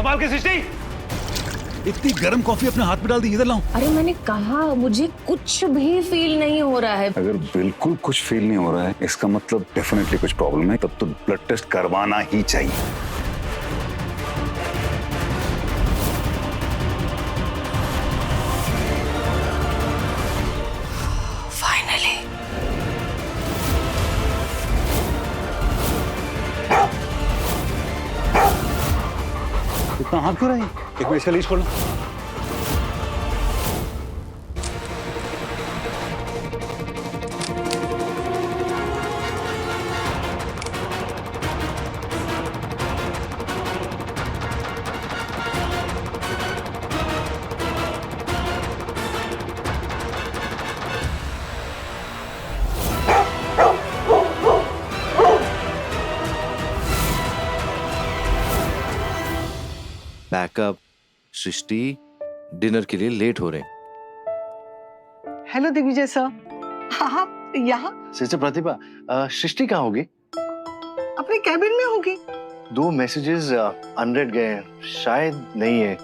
संभाल के सृष्टि। इतनी गर्म कॉफी अपने हाथ में डाल दी, इधर लाऊं? अरे मैंने कहा मुझे कुछ भी फील नहीं हो रहा है। अगर बिल्कुल कुछ फील नहीं हो रहा है इसका मतलब डेफिनेटली कुछ प्रॉब्लम है, तब तो ब्लड टेस्ट करवाना ही चाहिए। फाइनली। इतना हाथ क्यों रही? एक मिनट इसका लीज खोलो। बैकअप। सृष्टि डिनर के लिए लेट हो रहे हैं। Hello Digvijay sir. हाँ यहाँ सिस्टर प्रतिभा, सृष्टि कहाँ होगी? अपने कैबिन में होगी। 2 मैसेजेस अनरेड गए हैं, शायद नहीं है।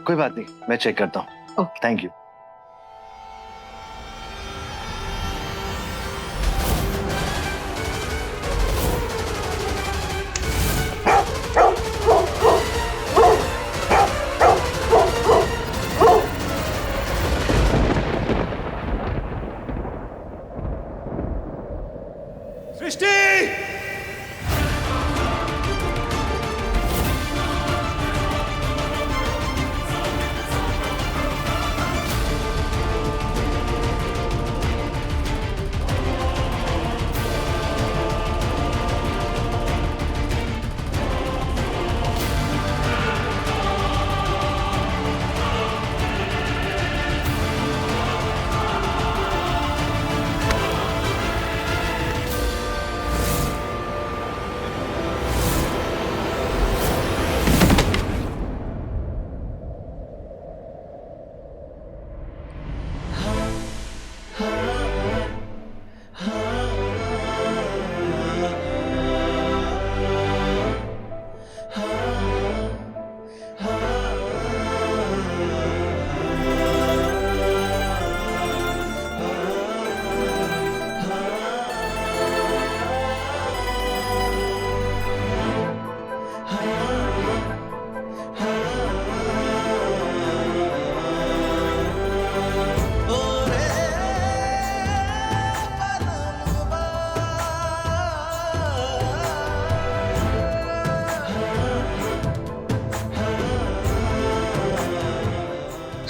कोई बात नहीं, मैं चेक करता हूँ। Okay. Thank you. Srishti!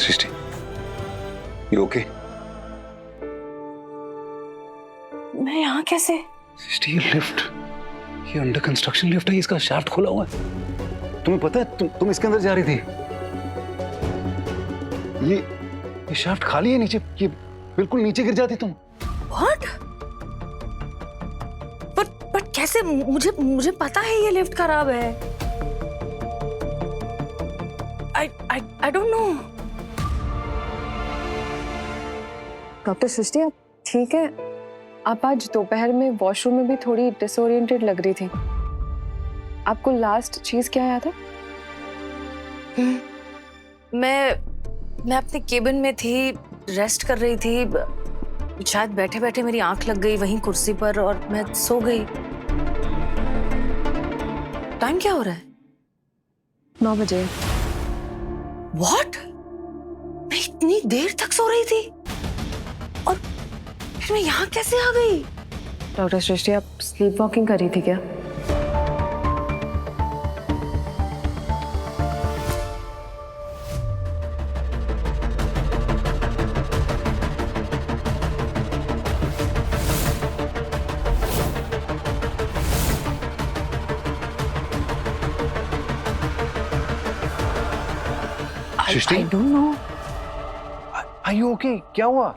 Srishti, you okay? मैं यहाँ कैसे? सृष्टि, ये लिफ्ट, ये अंडर कंस्ट्रक्शन लिफ्ट है, इसका शाफ्ट खोला हुआ है। तुम्हें पता है तुम इसके अंदर जा रही थी। ये शाफ्ट खाली है नीचे, ये बिल्कुल नीचे गिर जाती तुम। What? बट कैसे? मुझे पता है ये लिफ्ट खराब है। I don't know। डॉक्टर सृष्टि, आप ठीक है? आप आज दोपहर में वॉशरूम में भी थोड़ी डिसोरिएंटेड लग रही थी। आपको लास्ट चीज क्या याद है? मैं अपने केबिन में थी, रेस्ट कर रही थी। शायद बैठे बैठे मेरी आंख लग गई वहीं कुर्सी पर और मैं सो गई। टाइम क्या हो रहा है? 9 बजे। What? मैं इतनी देर तक सो रही थी और फिर मैं यहाँ कैसे आ गई? डॉक्टर सृष्टि, आप स्लीप वॉकिंग कर रही थी क्या? सृष्टि, I don't know। Are you okay? क्या हुआ?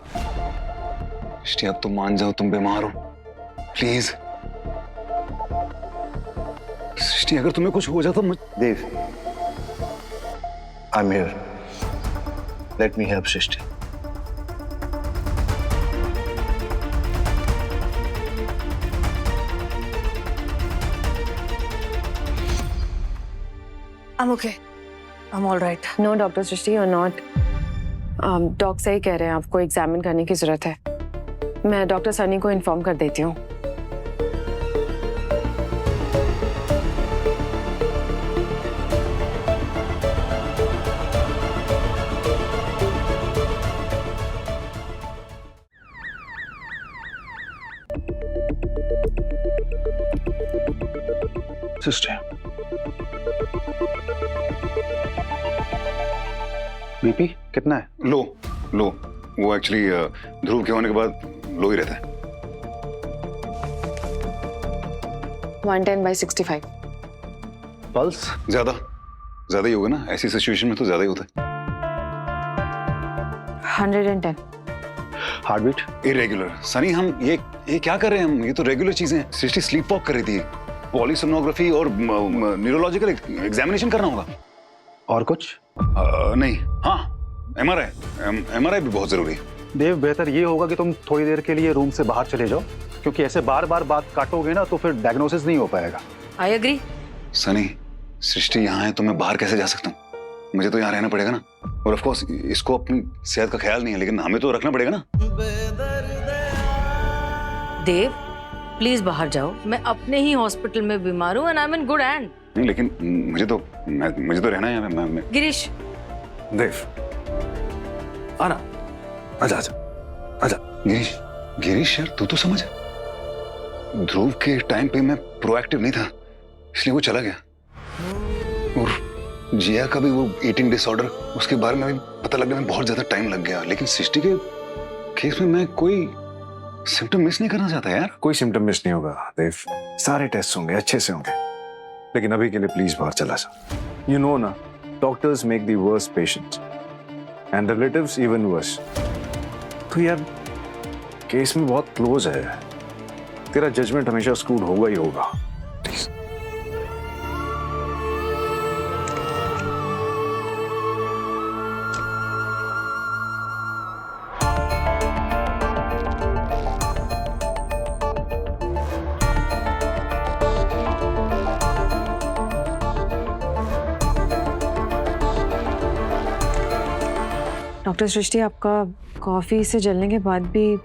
सृष्टि, अब तो मान जाओ तुम बीमार हो, प्लीज। सृष्टि, अगर तुम्हें कुछ हो जाता मुझ... Dev, I'm here. Let me help Srishti. I'm okay। I'm all right. No doctor Srishti, you are not. Doctor सही कह रहे हैं, आपको एग्जामिन करने की जरूरत है। मैं डॉक्टर सनी को इन्फॉर्म कर देती हूँ। सिस्टर, बीपी कितना है? लो लो। वो एक्चुअली ध्रुव के होने के बाद लो ही रहता है। 110/65। पल्स ज्यादा ही होगा ना, ऐसी सिचुएशन में तो ज्यादा ही होता है। 110। Heart beat irregular. सनी, हम ये क्या कर रहे हैं हम? ये तो रेगुलर चीजें हैं। सृष्टि स्लीप वॉक कर रही थी, पॉलीसोनोग्राफी और न्यूरोलॉजिकल एग्जामिनेशन करना होगा। और कुछ? नहीं। हाँ, एमआरआई भी बहुत जरूरी है। देव, बेहतर ये होगा कि तुम थोड़ी देर के लिए रूम से बाहर चले जाओ, क्योंकि ऐसे बार बार बात काटोगे ना तो फिर डायग्नोसिस नहीं हो पाएगा। I agree. सनी, सृष्टि यहाँ है तो मैं बाहर कैसे जा सकता हूँ? मुझे तो यहाँ रहना पड़ेगा ना। और ऑफ कोर्स इसको अपनी सेहत का ख्याल नहीं है, लेकिन हमें तो रखना पड़ेगा ना। देव, प्लीज बाहर जाओ। मैं अपने ही हॉस्पिटल में बीमार हूँ and I'm in good hand. नहीं, लेकिन मुझे तो रहना है यहाँ पे। गिरीश, देव, आना, आजा आजा आजा। गिरीश यार, तू तो समझ। ध्रुव के टाइम पे मैं प्रोएक्टिव नहीं था, इसलिए वो चला गया। और जिया का भी वो ईटिंग डिसऑर्डर, उसके बारे में भी पता लगने में बहुत ज्यादा टाइम लग गया। लेकिन सृष्टि के केस में मैं कोई सिम्टम मिस नहीं करना चाहता यार। कोई सिम्टम मिस नहीं होगा देव, सारे टेस्ट होंगे, अच्छे से होंगे। लेकिन अभी के लिए प्लीज बाहर चला जा। यू नो ना, doctors make the worst patients and relatives even worse. तो यार केस में बहुत क्लोज है, तेरा जजमेंट हमेशा स्क्रूड होगा ही होगा। प्लीज। डॉक्टर सृष्टि, आपका कॉफ़ी से जलने के बाद भी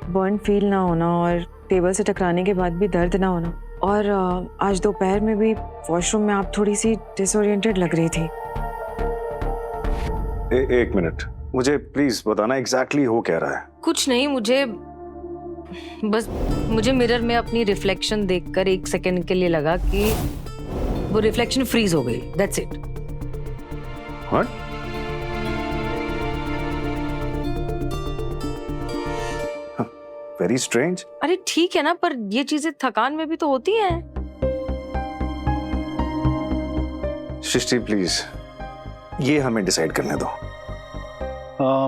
बर्न फील ना होना और टेबल से टकराने के बाद भी दर्द ना होना, और आज दोपहर में भी वॉशरूम में आप थोड़ी सी डिसोरिएंटेड लग रही थी। एक मिनट, मुझे प्लीज बताना एग्जैक्टली हो क्या रहा है। कुछ नहीं, मुझे मिरर में अपनी रिफ्लेक्शन देखकर 1 सेकंड के लिए लगा कि वो रिफ्लेक्शन फ्रीज हो गई। That's it. What? Very strange. अरे ठीक है ना, पर ये चीजें थकान में भी तो होती हैं। सृष्टि प्लीज, ये हमें डिसाइड करने दो।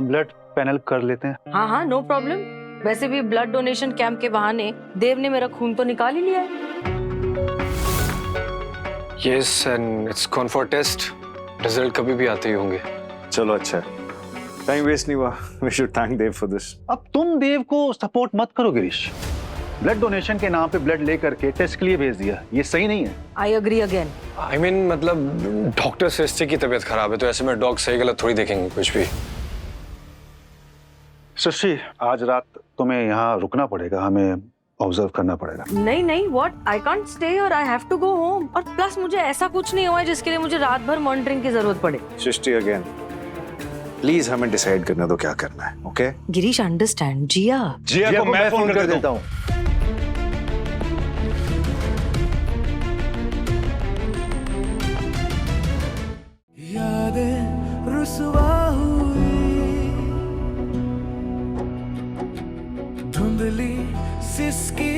ब्लड पैनल कर लेते हैं। हाँ हाँ, नो प्रॉब्लम। वैसे भी ब्लड डोनेशन कैंप के बहाने देव ने मेरा खून तो निकाल ही लिया है। Yes, and it's gone for test. Result कभी भी आते ही होंगे। चलो अच्छा है, टाइम वेस्ट नहीं हुआ। We should thank Dev for this. अब तुम देव को सपोर्ट मत करो गिरीश। ब्लड डोनेशन के नाम पे ब्लड लेकर के टेस्ट के लिए भेज दिया, ये सही नहीं है। I agree again. I mean, मतलब डॉक्टर सृष्टि की तबीयत खराब है, तो ऐसे में डॉग सही गलत थोड़ी देखेंगे कुछ भी। सृष्टि, आज रात तुम्हें यहाँ रुकना पड़ेगा, हमें ऑब्जर्व करना पड़ेगा। नहीं नहीं, व्हाट, आई कांट स्टे और I have to go home. और प्लस मुझे ऐसा कुछ नहीं हुआ है जिसके लिए मुझे रात भर मॉनिटरिंग की जरूरत पड़े। सृष्टि अगेन, प्लीज हमें डिसाइड करने दो क्या करना है। Okay Girish, understand. जिया जिया को मैं फोन कर देता हूँ। यादें रुसवा हुई, धुंधली सिसकी